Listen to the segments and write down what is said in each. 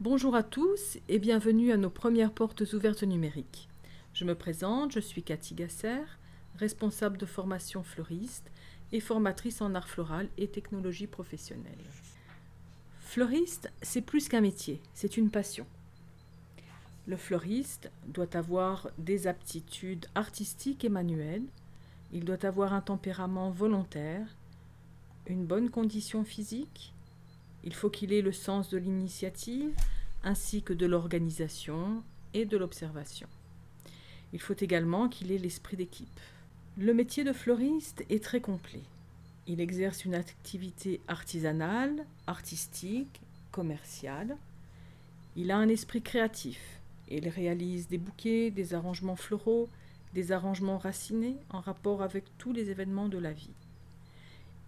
Bonjour à tous et bienvenue à nos premières portes ouvertes numériques. Je me présente, je suis Cathy Gasser, responsable de formation fleuriste et formatrice en art floral et technologie professionnelle. Fleuriste, c'est plus qu'un métier, c'est une passion. Le fleuriste doit avoir des aptitudes artistiques et manuelles, il doit avoir un tempérament volontaire, une bonne condition physique, il faut qu'il ait le sens de l'initiative, ainsi que de l'organisation et de l'observation. Il faut également qu'il ait l'esprit d'équipe. Le métier de fleuriste est très complet. Il exerce une activité artisanale, artistique, commerciale. Il a un esprit créatif. Il réalise des bouquets, des arrangements floraux, des arrangements racinés en rapport avec tous les événements de la vie.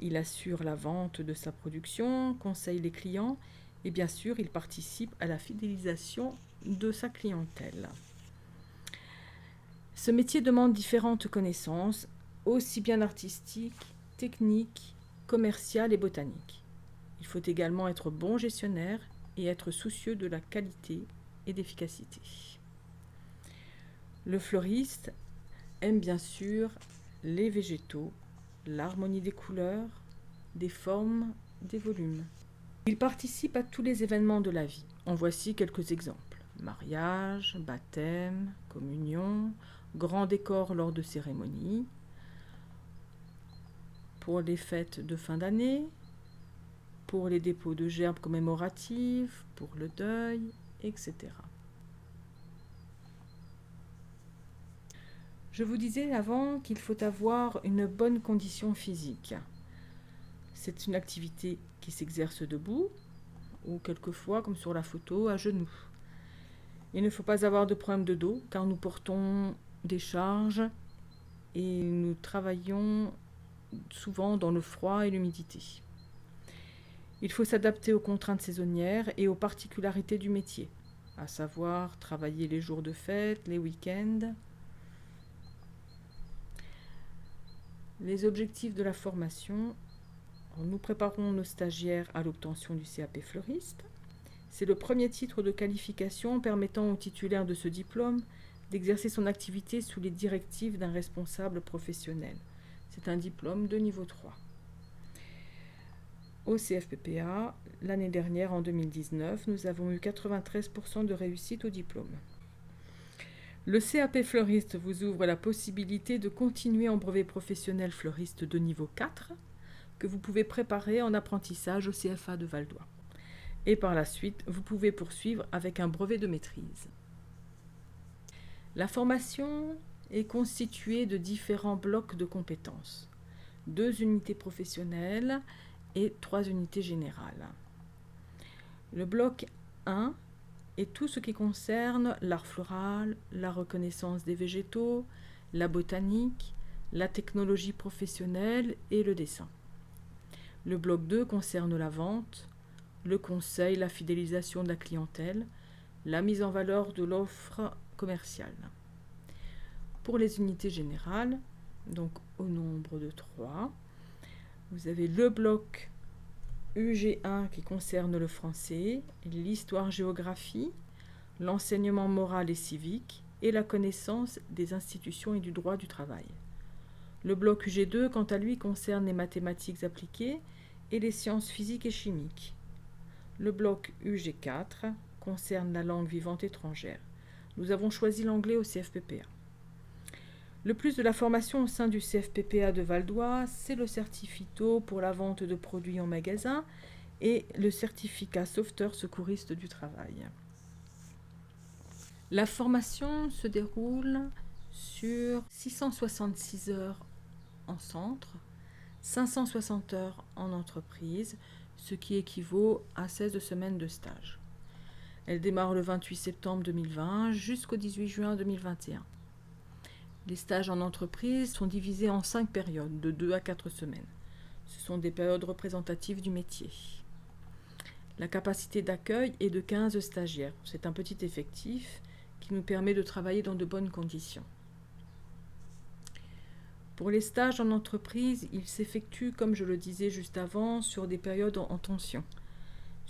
Il assure la vente de sa production, conseille les clients et bien sûr, il participe à la fidélisation de sa clientèle. Ce métier demande différentes connaissances, aussi bien artistiques, techniques, commerciales et botaniques. Il faut également être bon gestionnaire et être soucieux de la qualité et d'efficacité. Le fleuriste aime bien sûr les végétaux, l'harmonie des couleurs, des formes, des volumes. Il participe à tous les événements de la vie. En voici quelques exemples. Mariage, baptême, communion, grand décor lors de cérémonies, pour les fêtes de fin d'année, pour les dépôts de gerbes commémoratives, pour le deuil, etc. Je vous disais avant qu'il faut avoir une bonne condition physique. C'est une activité qui s'exerce debout ou quelquefois, comme sur la photo, à genoux. Il ne faut pas avoir de problème de dos car nous portons des charges et nous travaillons souvent dans le froid et l'humidité. Il faut s'adapter aux contraintes saisonnières et aux particularités du métier, à savoir travailler les jours de fête, les week-ends. Les objectifs de la formation. Nous préparons nos stagiaires à l'obtention du CAP fleuriste. C'est le premier titre de qualification permettant au titulaire de ce diplôme d'exercer son activité sous les directives d'un responsable professionnel. C'est un diplôme de niveau 3. Au CFPPA, l'année dernière, en 2019, nous avons eu 93% de réussite au diplôme. Le CAP fleuriste vous ouvre la possibilité de continuer en brevet professionnel fleuriste de niveau 4 que vous pouvez préparer en apprentissage au CFA de Val-d'Oie. Et par la suite, vous pouvez poursuivre avec un brevet de maîtrise. La formation est constituée de différents blocs de compétences, 2 unités professionnelles et 3 unités générales. Le bloc 1 est tout ce qui concerne l'art floral, la reconnaissance des végétaux, la botanique, la technologie professionnelle et le dessin. Le bloc 2 concerne la vente, le conseil, la fidélisation de la clientèle, la mise en valeur de l'offre commerciale. Pour les unités générales, donc au nombre de 3, vous avez le bloc UG1 qui concerne le français, l'histoire-géographie, l'enseignement moral et civique et la connaissance des institutions et du droit du travail. Le bloc UG2, quant à lui, concerne les mathématiques appliquées et les sciences physiques et chimiques. Le bloc UG4 concerne la langue vivante étrangère. Nous avons choisi l'anglais au CFPPA. Le plus de la formation au sein du CFPPA de Val-d'Oie, c'est le certificat pour la vente de produits en magasin et le certificat sauveteur secouriste du travail. La formation se déroule sur 666 heures en centre, 560 heures en entreprise, ce qui équivaut à 16 semaines de stage. Elle démarre le 28 septembre 2020 jusqu'au 18 juin 2021. Les stages en entreprise sont divisés en 5 périodes de 2 à 4 semaines. Ce sont des périodes représentatives du métier. La capacité d'accueil est de 15 stagiaires. C'est un petit effectif qui nous permet de travailler dans de bonnes conditions. Pour les stages en entreprise, ils s'effectuent, comme je le disais juste avant, sur des périodes en tension.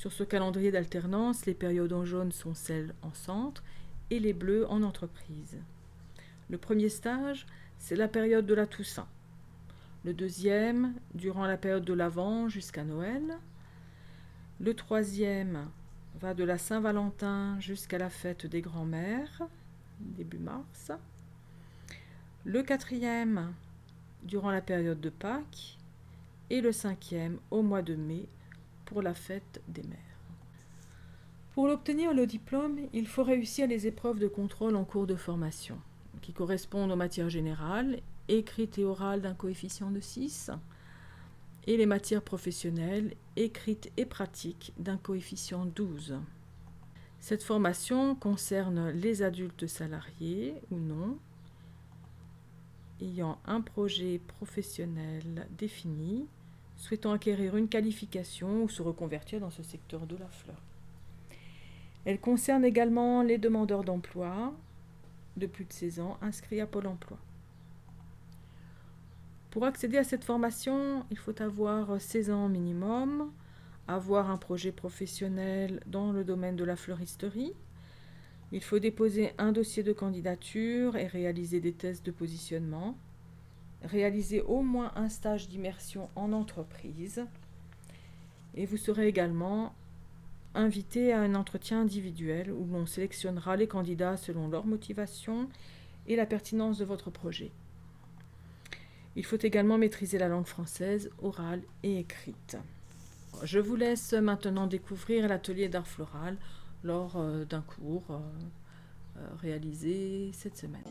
Sur ce calendrier d'alternance, les périodes en jaune sont celles en centre et les bleus en entreprise. Le premier stage, c'est la période de la Toussaint. Le deuxième, durant la période de l'Avent jusqu'à Noël. Le troisième va de la Saint-Valentin jusqu'à la fête des grands-mères, début mars. Le quatrième, durant la période de Pâques. Et le cinquième, au mois de mai, pour la fête des mères. Pour l'obtenir, le diplôme, il faut réussir les épreuves de contrôle en cours de formation, qui correspondent aux matières générales, écrites et orales d'un coefficient de 6, et les matières professionnelles, écrites et pratiques d'un coefficient 12. Cette formation concerne les adultes salariés ou non, ayant un projet professionnel défini, souhaitant acquérir une qualification ou se reconvertir dans ce secteur de la fleur. Elle concerne également les demandeurs d'emploi de plus de 16 ans inscrits à Pôle emploi. Pour accéder à cette formation, il faut avoir 16 ans minimum, avoir un projet professionnel dans le domaine de la fleuristerie. Il faut déposer un dossier de candidature et réaliser des tests de positionnement, réaliser au moins un stage d'immersion en entreprise, et vous serez également invité à un entretien individuel où l'on sélectionnera les candidats selon leur motivation et la pertinence de votre projet. Il faut également maîtriser la langue française, orale et écrite. Je vous laisse maintenant découvrir l'atelier d'art floral lors d'un cours réalisé cette semaine.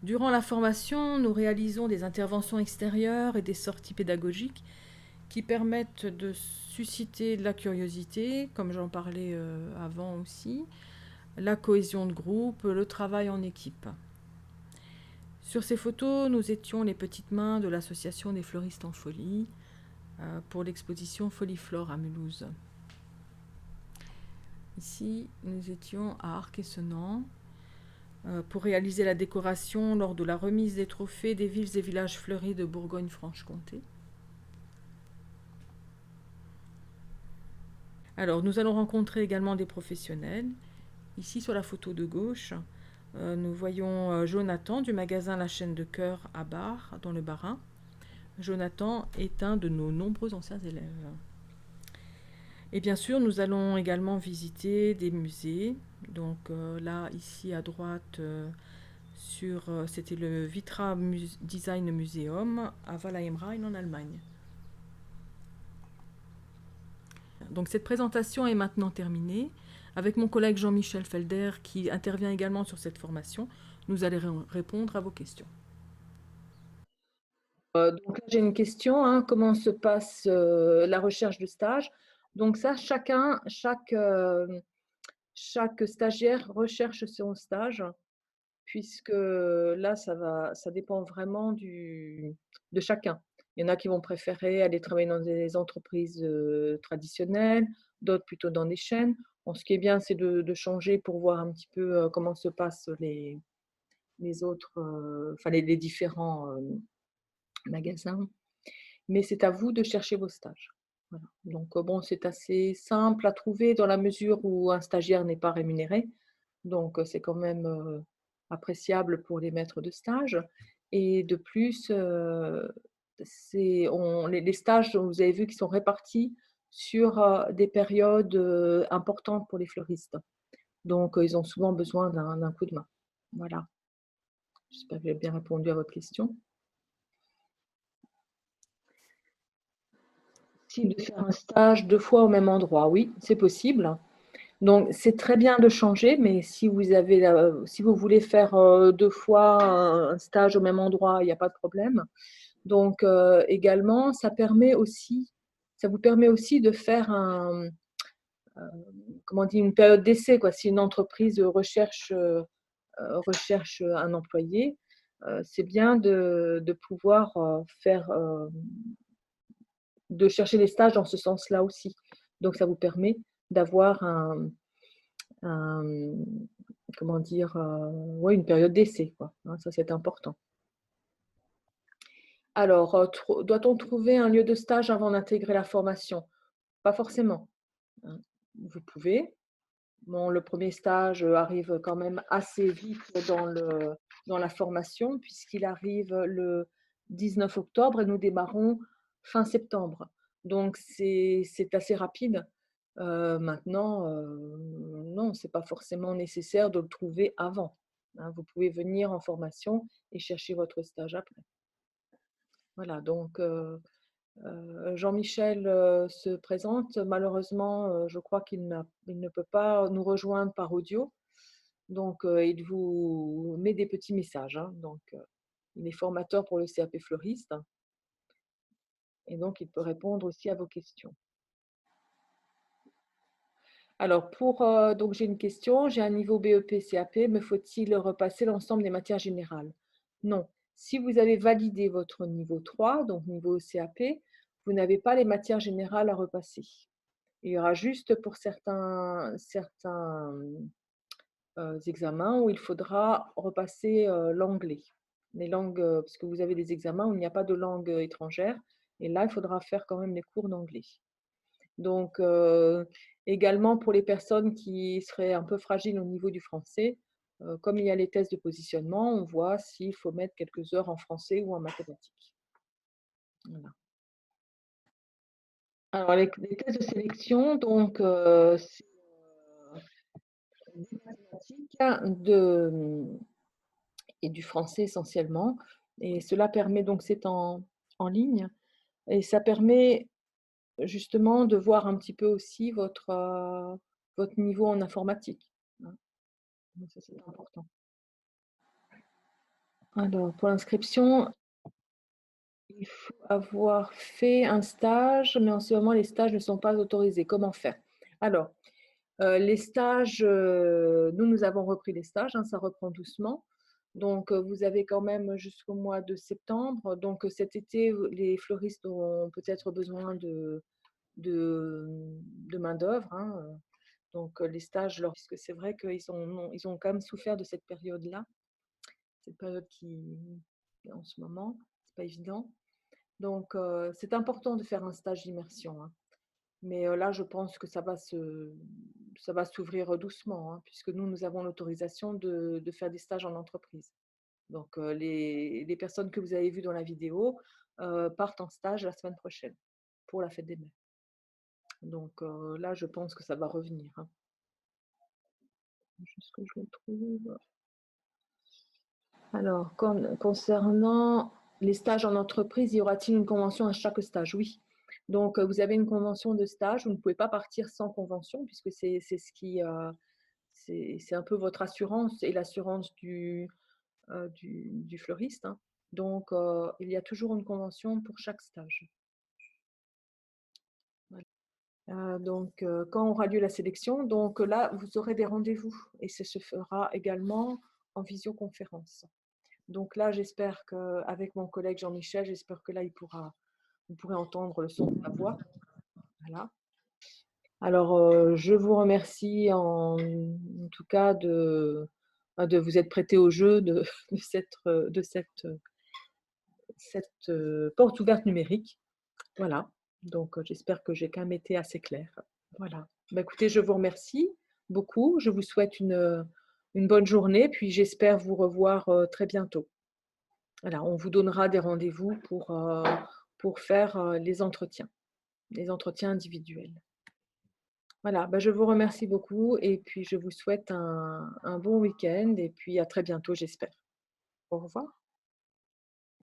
Durant la formation, nous réalisons des interventions extérieures et des sorties pédagogiques qui permettent de susciter de la curiosité, comme j'en parlais avant aussi, la cohésion de groupe, le travail en équipe. Sur ces photos, nous étions les petites mains de l'association des fleuristes en folie pour l'exposition Foliflore à Mulhouse. Ici, nous étions à Arc-et-Senans pour réaliser la décoration lors de la remise des trophées des villes et villages fleuris de Bourgogne-Franche-Comté. Alors, nous allons rencontrer également des professionnels. Ici, sur la photo de gauche, nous voyons Jonathan du magasin La Chaîne de Cœur à Bar, dans le Bas-Rhin. Jonathan est un de nos nombreux anciens élèves. Et bien sûr, nous allons également visiter des musées. Donc là, ici à droite, c'était le Vitra Design Museum à Weilheim-Rhein en Allemagne. Donc cette présentation est maintenant terminée. Avec mon collègue Jean-Michel Felder, qui intervient également sur cette formation, nous allons répondre à vos questions. Donc là, j'ai une question, hein, comment se passe la recherche de stage? Donc ça, chaque stagiaire recherche son stage, puisque là, ça dépend vraiment de chacun. Il y en a qui vont préférer aller travailler dans des entreprises traditionnelles, d'autres plutôt dans des chaînes. Bon, ce qui est bien, c'est de changer pour voir un petit peu comment se passent les autres, enfin les différents magasins. Mais c'est à vous de chercher vos stages. Voilà. Donc bon, c'est assez simple à trouver dans la mesure où un stagiaire n'est pas rémunéré. Donc c'est quand même appréciable pour les maîtres de stage. Et de plus, les stages, vous avez vu, qui sont répartis sur des périodes importantes pour les fleuristes. Donc ils ont souvent besoin d'un coup de main. Voilà. J'espère que j'ai bien répondu à votre question. De faire un stage 2 fois au même endroit, oui, c'est possible. Donc c'est très bien de changer, mais si vous voulez faire 2 fois un stage au même endroit, il n'y a pas de problème. Donc également, ça vous permet aussi de faire comment dire? Une période d'essai, quoi. Si une entreprise recherche un employé, c'est bien de pouvoir de chercher les stages dans ce sens-là aussi. Donc ça vous permet d'avoir un comment dire? Ouais, une période d'essai, quoi, hein, ça c'est important. Alors, doit-on trouver un lieu de stage avant d'intégrer la formation? Pas forcément, hein. Vous pouvez. Bon, le premier stage, arrive quand même assez vite dans la formation, puisqu'il arrive le 19 octobre et nous démarrons fin septembre. Donc c'est assez rapide. Maintenant, non, c'est pas forcément nécessaire de le trouver avant, hein. Vous pouvez venir en formation et chercher votre stage après. Voilà, donc Jean-Michel, se présente. Malheureusement, je crois il ne peut pas nous rejoindre par audio, donc il vous met des petits messages, hein. Donc il est formateur pour le CAP fleuriste et donc il peut répondre aussi à vos questions. Alors donc j'ai une question, j'ai un niveau BEP-CAP, me faut-il repasser l'ensemble des matières générales? Non. Si vous avez validé votre niveau 3, donc niveau CAP, vous n'avez pas les matières générales à repasser. Il y aura juste pour certains examens où il faudra repasser l'anglais. Les langues, parce que vous avez des examens où il n'y a pas de langue étrangère, et là, il faudra faire quand même les cours d'anglais. Donc, également pour les personnes qui seraient un peu fragiles au niveau du français, comme il y a les tests de positionnement, on voit s'il faut mettre quelques heures en français ou en mathématiques. Voilà. Alors les tests de sélection, donc c'est des mathématiques, et du français essentiellement. Et cela permet donc, c'est en ligne, et ça permet justement de voir un petit peu aussi votre niveau en informatique, hein. Donc ça, c'est important. Alors pour l'inscription, Il faut avoir fait un stage, mais en ce moment, les stages ne sont pas autorisés. Comment faire? Alors, les stages, nous avons repris les stages, hein, ça reprend doucement. Donc, vous avez quand même jusqu'au mois de septembre. Donc, cet été, les fleuristes auront peut-être besoin de, de main-d'œuvre, hein, donc, les stages, puisque c'est vrai ils ont quand même souffert de cette période-là, cette période qui, en ce moment, c'est pas évident. Donc, c'est important de faire un stage d'immersion, hein. Mais, là, je pense que ça va s'ouvrir doucement, hein, puisque nous avons l'autorisation de faire des stages en entreprise. Donc, les personnes que vous avez vues dans la vidéo, partent en stage la semaine prochaine pour la fête des mères. Donc, là, je pense que ça va revenir, hein. Juste que je le trouve. Alors, concernant les stages en entreprise, y aura-t-il une convention à chaque stage? Oui. Donc, vous avez une convention de stage, vous ne pouvez pas partir sans convention puisque c'est ce qui, c'est un peu votre assurance et l'assurance du fleuriste, hein. Donc, il y a toujours une convention pour chaque stage. Voilà. Donc, quand aura lieu la sélection? Donc, là, vous aurez des rendez-vous et ça se fera également en visioconférence. Donc là, j'espère qu'avec mon collègue Jean-Michel, j'espère que là, vous pourrez entendre le son de ma voix. Voilà. Alors, je vous remercie en tout cas de vous être prêté au jeu de cette porte ouverte numérique. Voilà. Donc, j'espère que j'ai quand même été assez claire. Voilà. Bah, écoutez, je vous remercie beaucoup. Je vous souhaite une bonne journée, puis j'espère vous revoir, très bientôt. Voilà, on vous donnera des rendez-vous pour faire, les entretiens individuels. Voilà, bah, je vous remercie beaucoup et puis je vous souhaite un bon week-end et puis à très bientôt, j'espère. Au revoir.